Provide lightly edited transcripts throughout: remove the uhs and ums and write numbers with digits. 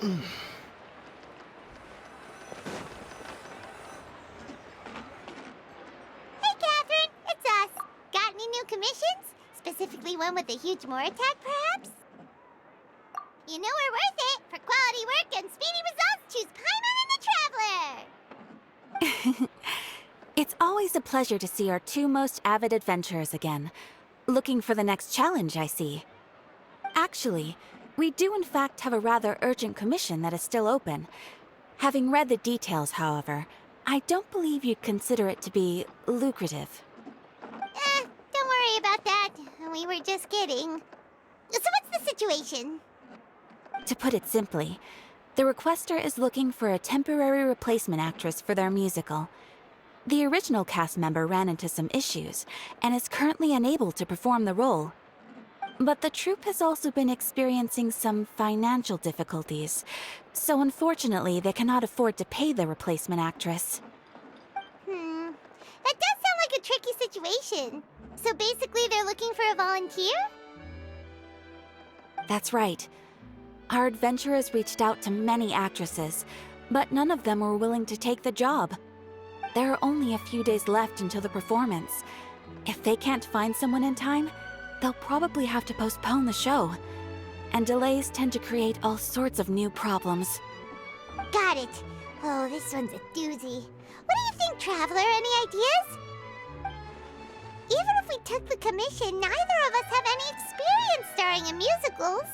Catherine, it's us. Got any new commissions? Specifically one with a huge more attack, perhaps? You know we're worth it. For quality work and speedy results, choose Paimon and the Traveler. It's always a pleasure to see our two most avid adventurers again. Looking for the next challenge, I see. Actually, we do in fact have a rather urgent commission that is still open. Having read the details, however, I don't believe you'd consider it to be lucrative. Don't worry about that. We were just kidding. So what's the situation? To put it simply, the requester is looking for a temporary replacement actress for their musical. The original cast member ran into some issues and is currently unable to perform the role. But the troupe has also been experiencing some financial difficulties, so unfortunately they cannot afford to pay the replacement actress. That does sound like a tricky situation. So basically they're looking for a volunteer? That's right. Our adventurers reached out to many actresses, but none of them were willing to take the job. There are only a few days left until the performance. If they can't find someone in time, they'll probably have to postpone the show. And delays tend to create all sorts of new problems. Got it. Oh, this one's a doozy. What do you think, Traveler? Any ideas? Even if we took the commission, neither of us have any experience starring in musicals.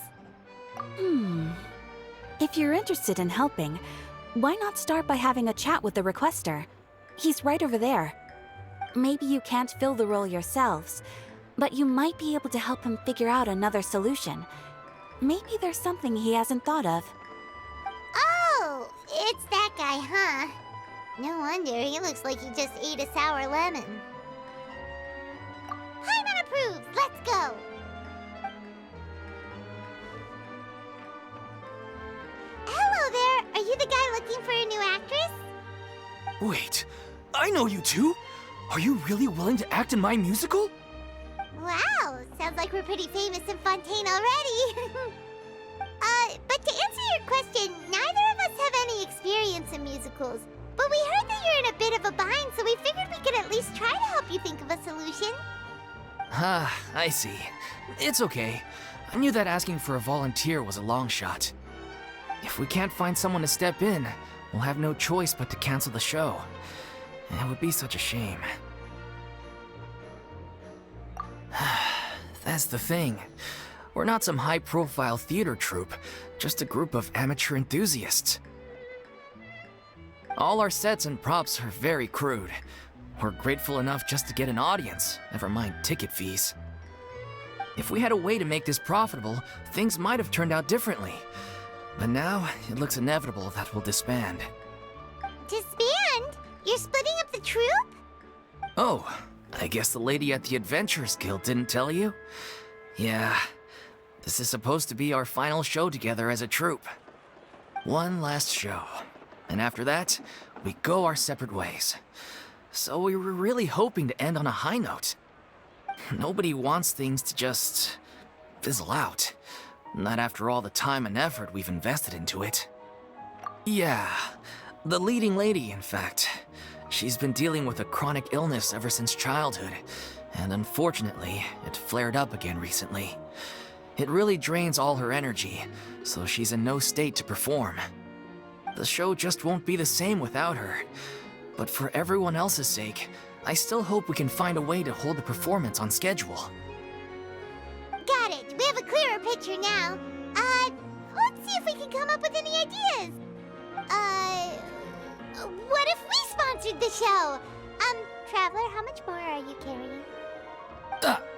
If you're interested in helping, why not start by having a chat with the requester? He's right over there. Maybe you can't fill the role yourselves, but you might be able to help him figure out another solution. Maybe there's something he hasn't thought of. Oh, it's that guy, huh? No wonder, he looks like he just ate a sour lemon. Paimon approves, let's go! Hello there, are you the guy looking for a new actress? Wait, I know you two! Are you really willing to act in my musical? Wow, sounds like we're pretty famous in Fontaine already. But to answer your question, neither of us have any experience in musicals. But we heard that you're in a bit of a bind, so we figured we could at least try to help you think of a solution. Ah, I see. It's okay. I knew that asking for a volunteer was a long shot. If we can't find someone to step in, we'll have no choice but to cancel the show. It would be such a shame. That's the thing. We're not some high-profile theater troupe, just a group of amateur enthusiasts. All our sets and props are very crude. We're grateful enough just to get an audience, never mind ticket fees. If we had a way to make this profitable, things might have turned out differently. But now, it looks inevitable that we'll disband. Disband? You're splitting up the troupe? Oh, I guess the lady at the Adventurers Guild didn't tell you? Yeah, this is supposed to be our final show together as a troupe. One last show. And after that, we go our separate ways. So we were really hoping to end on a high note. Nobody wants things to just fizzle out. Not after all the time and effort we've invested into it. Yeah, the leading lady, in fact. She's been dealing with a chronic illness ever since childhood, and unfortunately, it flared up again recently. It really drains all her energy, so she's in no state to perform. The show just won't be the same without her. But for everyone else's sake, I still hope we can find a way to hold the performance on schedule. Got it. We have a clearer picture now. Let's see if we can come up with any ideas. What if we sponsored the show? Traveler, how much more are you carrying?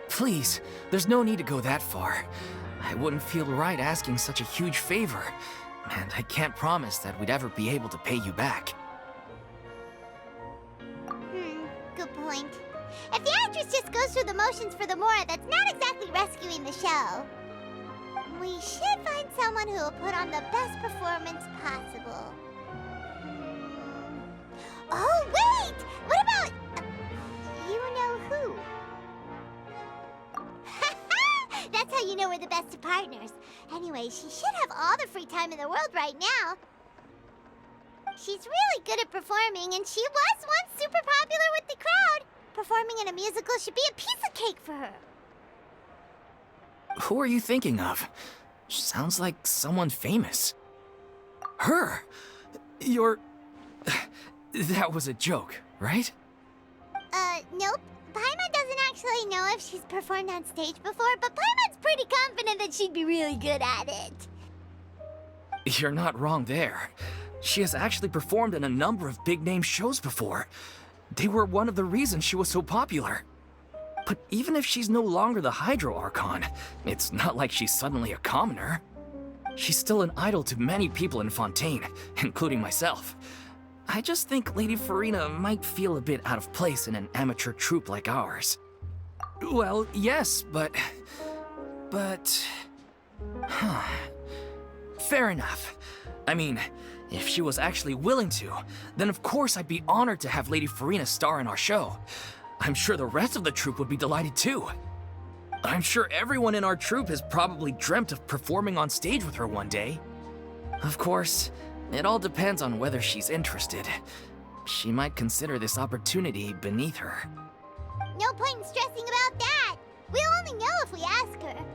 Please, there's no need to go that far. I wouldn't feel right asking such a huge favor, and I can't promise that we'd ever be able to pay you back. Good point. If the actress just goes through the motions for the Mora, that's not exactly rescuing the show. We should find someone who will put on the best performance possible. Oh, wait! What about... you know who? That's how you know we're the best of partners. Anyway, she should have all the free time in the world right now. She's really good at performing, and she was once super popular with the crowd. Performing in a musical should be a piece of cake for her. Who are you thinking of? Sounds like someone famous. Her? You're... That was a joke, right? Nope. Paimon doesn't actually know if she's performed on stage before, but Paimon's pretty confident that she'd be really good at it. You're not wrong there. She has actually performed in a number of big-name shows before. They were one of the reasons she was so popular. But even if she's no longer the Hydro Archon, it's not like she's suddenly a commoner. She's still an idol to many people in Fontaine, including myself. I just think Lady Furina might feel a bit out of place in an amateur troupe like ours. Well, yes, but... Fair enough. I mean, if she was actually willing to, then of course I'd be honored to have Lady Furina star in our show. I'm sure the rest of the troupe would be delighted too. I'm sure everyone in our troupe has probably dreamt of performing on stage with her one day. Of course, it all depends on whether she's interested. She might consider this opportunity beneath her. No point in stressing about that. We'll only know if we ask her.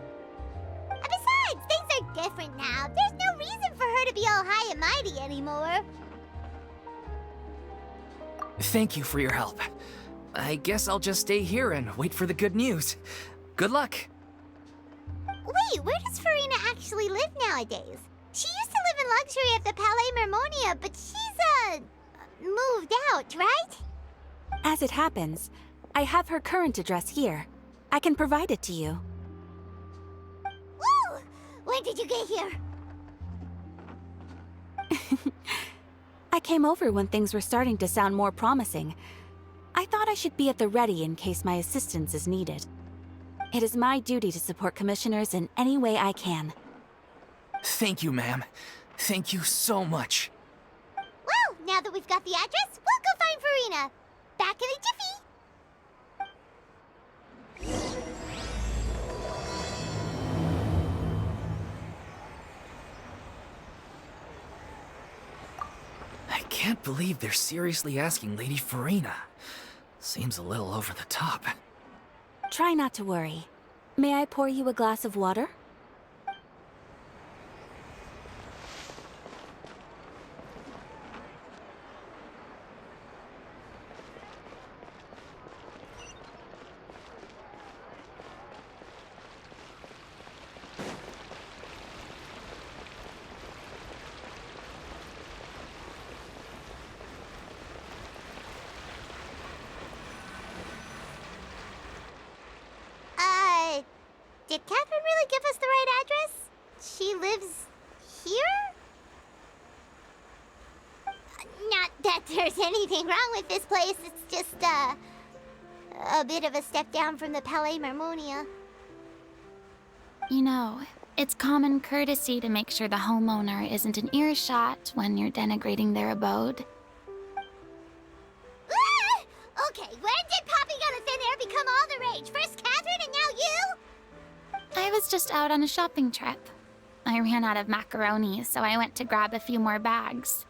And besides, things are different now. There's no reason for her to be all high and mighty anymore. Thank you for your help. I guess I'll just stay here and wait for the good news. Good luck. Wait, where does Furina actually live nowadays? She used to live in luxury at the Palais Mermonia, but she's, moved out, right? As it happens, I have her current address here. I can provide it to you. Woo! When did you get here? I came over when things were starting to sound more promising. I thought I should be at the ready in case my assistance is needed. It is my duty to support commissioners in any way I can. Thank you, ma'am. Thank you so much. Well, now that we've got the address, we'll go find Furina. Back in a jiffy. I can't believe they're seriously asking Lady Furina. Seems a little over the top. Try not to worry. May I pour you a glass of water? Did Catherine really give us the right address? She lives here? Not that there's anything wrong with this place, it's just, a bit of a step down from the Palais Mermonia. You know, it's common courtesy to make sure the homeowner isn't in earshot when you're denigrating their abode. Ah! Okay, when did popping out of thin air become all the rage? First Catherine and now you? I was just out on a shopping trip. I ran out of macaroni, so I went to grab a few more bags.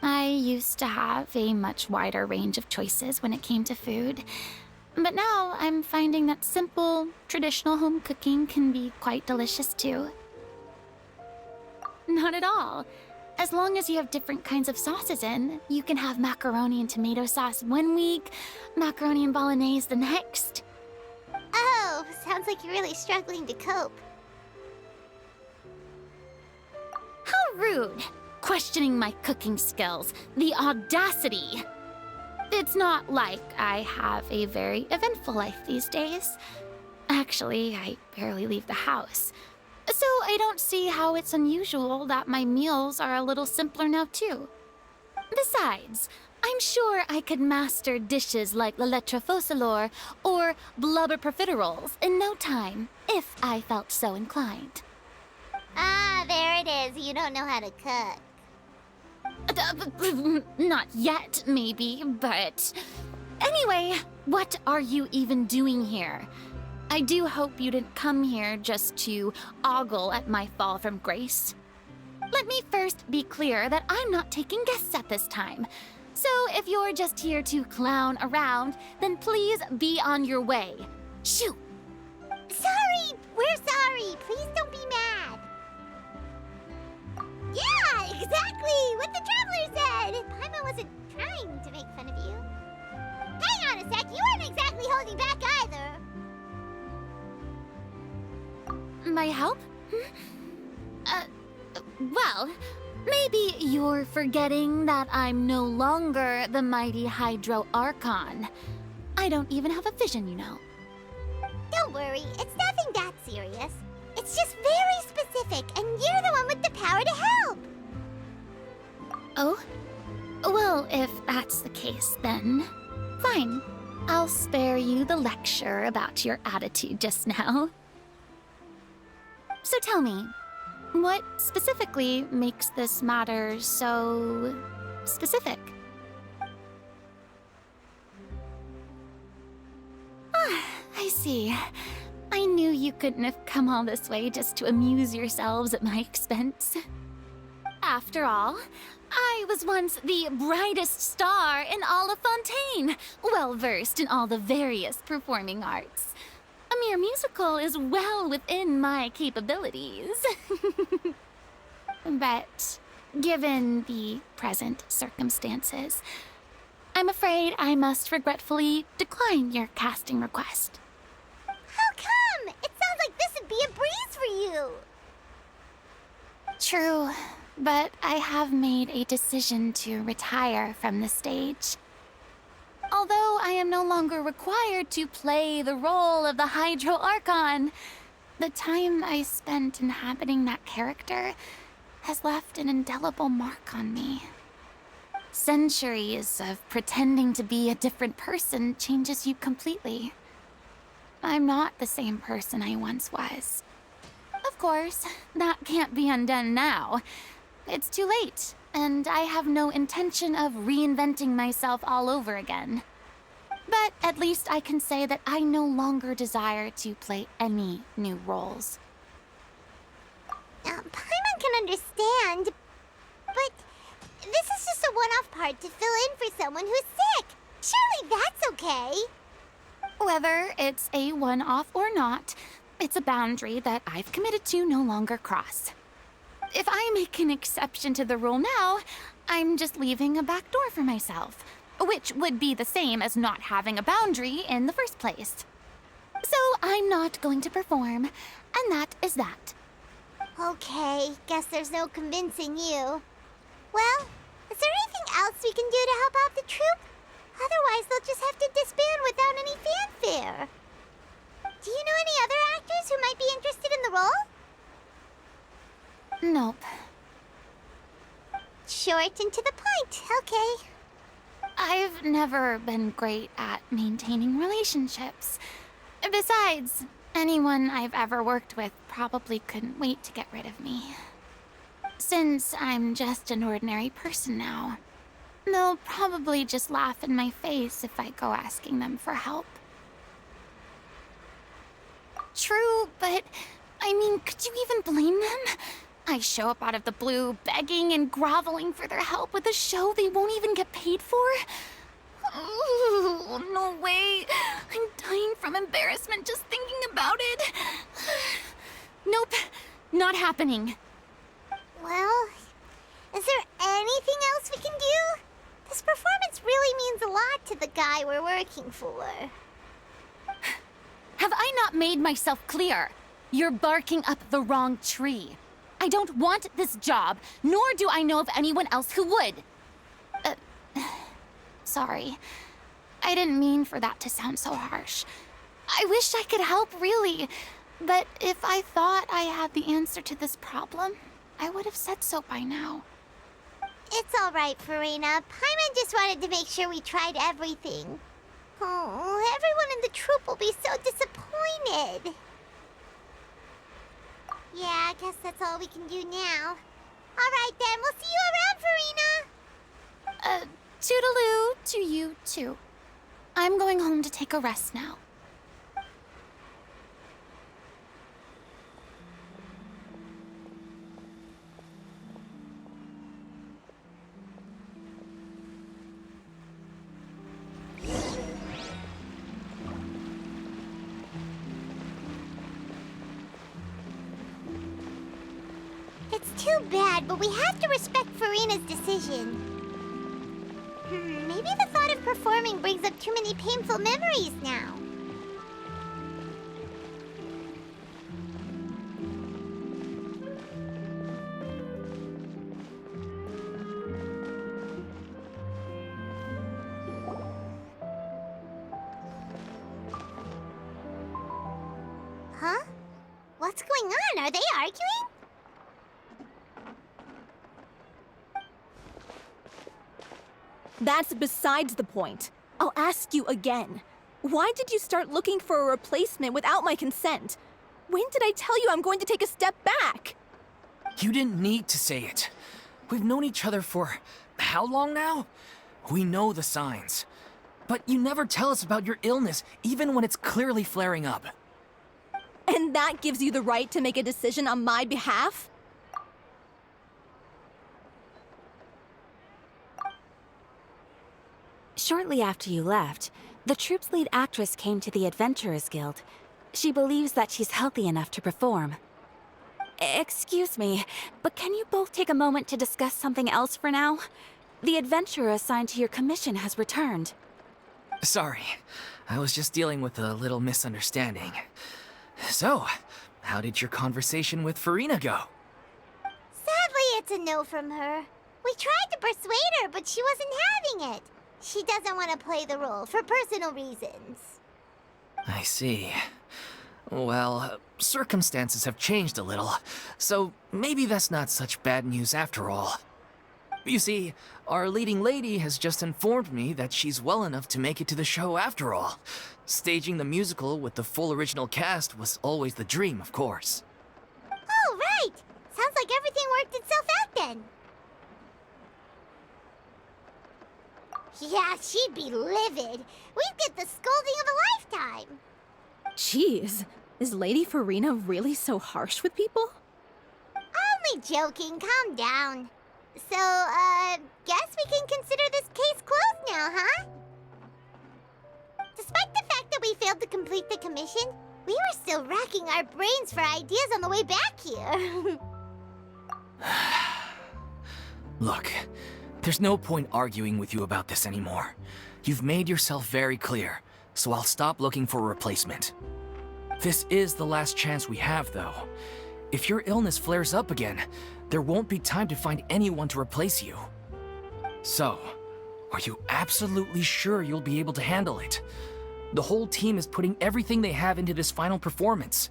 I used to have a much wider range of choices when it came to food, but now I'm finding that simple, traditional home cooking can be quite delicious too. Not at all. As long as you have different kinds of sauces in, you can have macaroni and tomato sauce one week, macaroni and bolognese the next. Oh, sounds like you're really struggling to cope. How rude! Questioning my cooking skills. The audacity! It's not like I have a very eventful life these days. Actually, I barely leave the house. So I don't see how it's unusual that my meals are a little simpler now too. Besides, I'm sure I could master dishes like la lettre faucilor or blubber profiteroles in no time, if I felt so inclined. Ah, there it is. You don't know how to cook. Not yet, maybe, but... Anyway, what are you even doing here? I do hope you didn't come here just to ogle at my fall from grace. Let me first be clear that I'm not taking guests at this time. So if you're just here to clown around, then please be on your way. Shoo! Sorry! We're sorry! Please don't be mad! Yeah, exactly! What the Traveler said! Paimon wasn't trying to make fun of you. Hang on a sec, you weren't exactly holding back either! My help? Well, maybe you're forgetting that I'm no longer the mighty Hydro Archon. I don't even have a vision, you know. Don't worry, it's nothing that serious. It's just very specific, and you're the one with the power to help! Oh? Well, if that's the case, then fine. I'll spare you the lecture about your attitude just now. So tell me, what specifically makes this matter so specific? Ah, I see. I knew you couldn't have come all this way just to amuse yourselves at my expense. After all, I was once the brightest star in all of Fontaine, well-versed in all the various performing arts. A mere musical is well within my capabilities. But given the present circumstances, I'm afraid I must regretfully decline your casting request. How come? It sounds like this would be a breeze for you! True, but I have made a decision to retire from the stage. Although I am no longer required to play the role of the Hydro Archon, the time I spent inhabiting that character has left an indelible mark on me. Centuries of pretending to be a different person changes you completely. I'm not the same person I once was. Of course, that can't be undone now. It's too late, and I have no intention of reinventing myself all over again. But at least I can say that I no longer desire to play any new roles. Paimon can understand, but this is just a one-off part to fill in for someone who's sick. Surely that's okay. Whether it's a one-off or not, it's a boundary that I've committed to no longer cross. If I make an exception to the rule now, I'm just leaving a back door for myself, which would be the same as not having a boundary in the first place. So I'm not going to perform, and that is that. Okay, guess there's no convincing you. Well, is there anything else we can do to help out the troupe? Otherwise, they'll just have to disband without any fanfare. Do you know any other actors who might be interested in the role? Nope. Short and to the point, okay. I've never been great at maintaining relationships. Besides, anyone I've ever worked with probably couldn't wait to get rid of me. Since I'm just an ordinary person now, they'll probably just laugh in my face if I go asking them for help. True, but I mean, could you even blame them? I show up out of the blue, begging and groveling for their help with a show they won't even get paid for? Ooh, no way. I'm dying from embarrassment just thinking about it. Nope, not happening. Well, is there anything else we can do? This performance really means a lot to the guy we're working for. Have I not made myself clear? You're barking up the wrong tree. I don't want this job, nor do I know of anyone else who would. Sorry. I didn't mean for that to sound so harsh. I wish I could help, really. But if I thought I had the answer to this problem, I would have said so by now. It's all right, Furina. Paimon just wanted to make sure we tried everything. Oh, everyone in the troupe will be so disappointed. Yeah, I guess that's all we can do now. All right, then. We'll see you around, Furina. Toodaloo to you, too. I'm going home to take a rest now. too bad, but we have to respect Furina's decision. Maybe the thought of performing brings up too many painful memories now. Huh? What's going on? Are they arguing? That's besides the point. I'll ask you again. Why did you start looking for a replacement without my consent? When did I tell you I'm going to take a step back? You didn't need to say it. We've known each other for how long now? We know the signs. But you never tell us about your illness, even when it's clearly flaring up. And that gives you the right to make a decision on my behalf? Shortly after you left, the troupe's lead actress came to the Adventurers Guild. She believes that she's healthy enough to perform. Excuse me, but can you both take a moment to discuss something else for now? The adventurer assigned to your commission has returned. Sorry, I was just dealing with a little misunderstanding. So, how did your conversation with Furina go? Sadly, it's a no from her. We tried to persuade her, but she wasn't having it. She doesn't want to play the role for personal reasons. I see. Well, circumstances have changed a little, so maybe that's not such bad news after all. You see, our leading lady has just informed me that she's well enough to make it to the show after all. Staging the musical with the full original cast was always the dream, of course. Oh, right! Sounds like everything worked itself out then. Yeah, she'd be livid. We'd get the scolding of a lifetime. Jeez, is Lady Furina really so harsh with people? Only joking, calm down. So, guess we can consider this case closed now, huh? Despite the fact that we failed to complete the commission, we were still racking our brains for ideas on the way back here. Look, there's no point arguing with you about this anymore. You've made yourself very clear, so I'll stop looking for a replacement. This is the last chance we have, though. If your illness flares up again, there won't be time to find anyone to replace you. So, are you absolutely sure you'll be able to handle it? The whole team is putting everything they have into this final performance.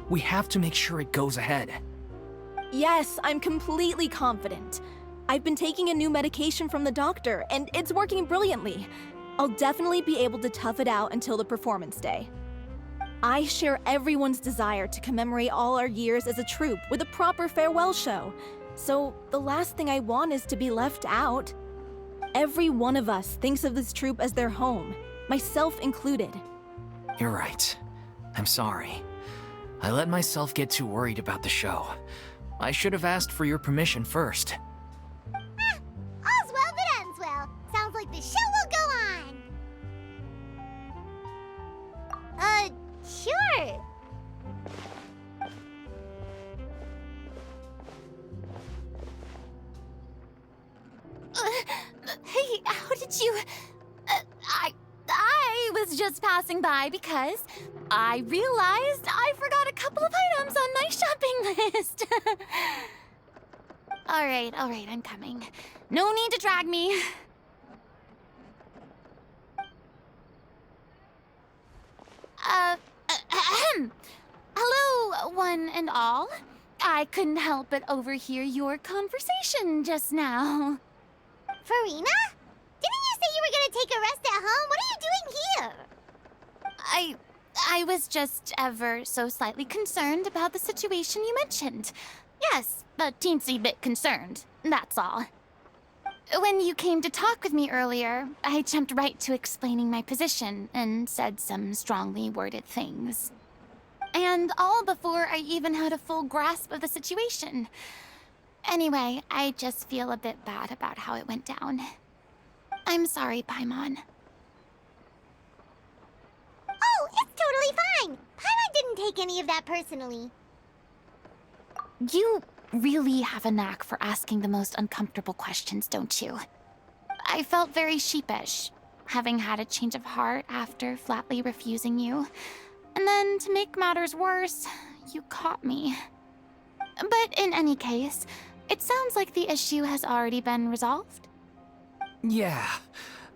We have to make sure it goes ahead. Yes, I'm completely confident. I've been taking a new medication from the doctor, and it's working brilliantly. I'll definitely be able to tough it out until the performance day. I share everyone's desire to commemorate all our years as a troupe with a proper farewell show. So the last thing I want is to be left out. Every one of us thinks of this troupe as their home, myself included. You're right. I'm sorry. I let myself get too worried about the show. I should have asked for your permission first. All's well that ends well. Sounds like the show will go on. Sure. Hey, how did you... I was just passing by because I realized I forgot a couple of items on my shopping list. All right, I'm coming. No need to drag me. Hello, one and all. I couldn't help but overhear your conversation just now. Furina? Didn't you say you were gonna take a rest at home? What are you doing here? I was just ever so slightly concerned about the situation you mentioned. Yes, a teensy bit concerned, that's all. When you came to talk with me earlier, I jumped right to explaining my position and said some strongly worded things. And all before I even had a full grasp of the situation. Anyway, I just feel a bit bad about how it went down. I'm sorry, Paimon. Oh, it's totally fine. Paimon didn't take any of that personally. You really have a knack for asking the most uncomfortable questions, don't you? I felt very sheepish, having had a change of heart after flatly refusing you. And then, to make matters worse, you caught me. But in any case, it sounds like the issue has already been resolved. Yeah.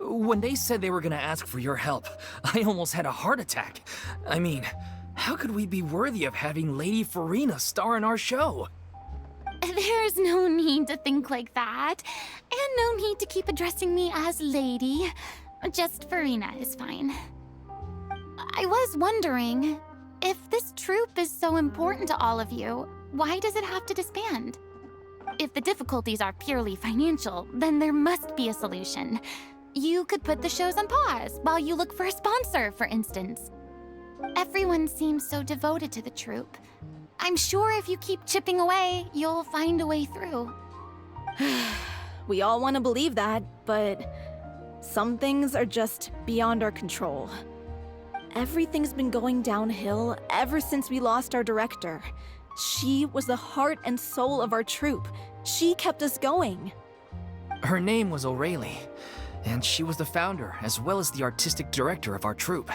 When they said they were gonna ask for your help, I almost had a heart attack. I mean, how could we be worthy of having Lady Furina star in our show? There's no need to think like that, and no need to keep addressing me as lady. Just Furina is fine. I was wondering, if this troupe is so important to all of you, why does it have to disband? If the difficulties are purely financial, then there must be a solution. You could put the shows on pause while you look for a sponsor, for instance. Everyone seems so devoted to the troupe. I'm sure if you keep chipping away, you'll find a way through. We all want to believe that, but some things are just beyond our control. Everything's been going downhill ever since we lost our director. She was the heart and soul of our troupe. She kept us going. Her name was O'Reilly, and she was the founder as well as the artistic director of our troupe.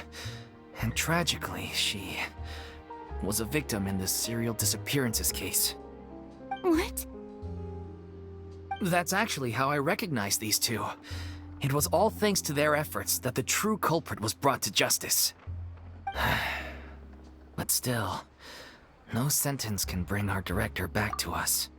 And tragically, she was a victim in this serial disappearances case. What? That's actually how I recognized these two. It was all thanks to their efforts that the true culprit was brought to justice. But still, no sentence can bring our director back to us.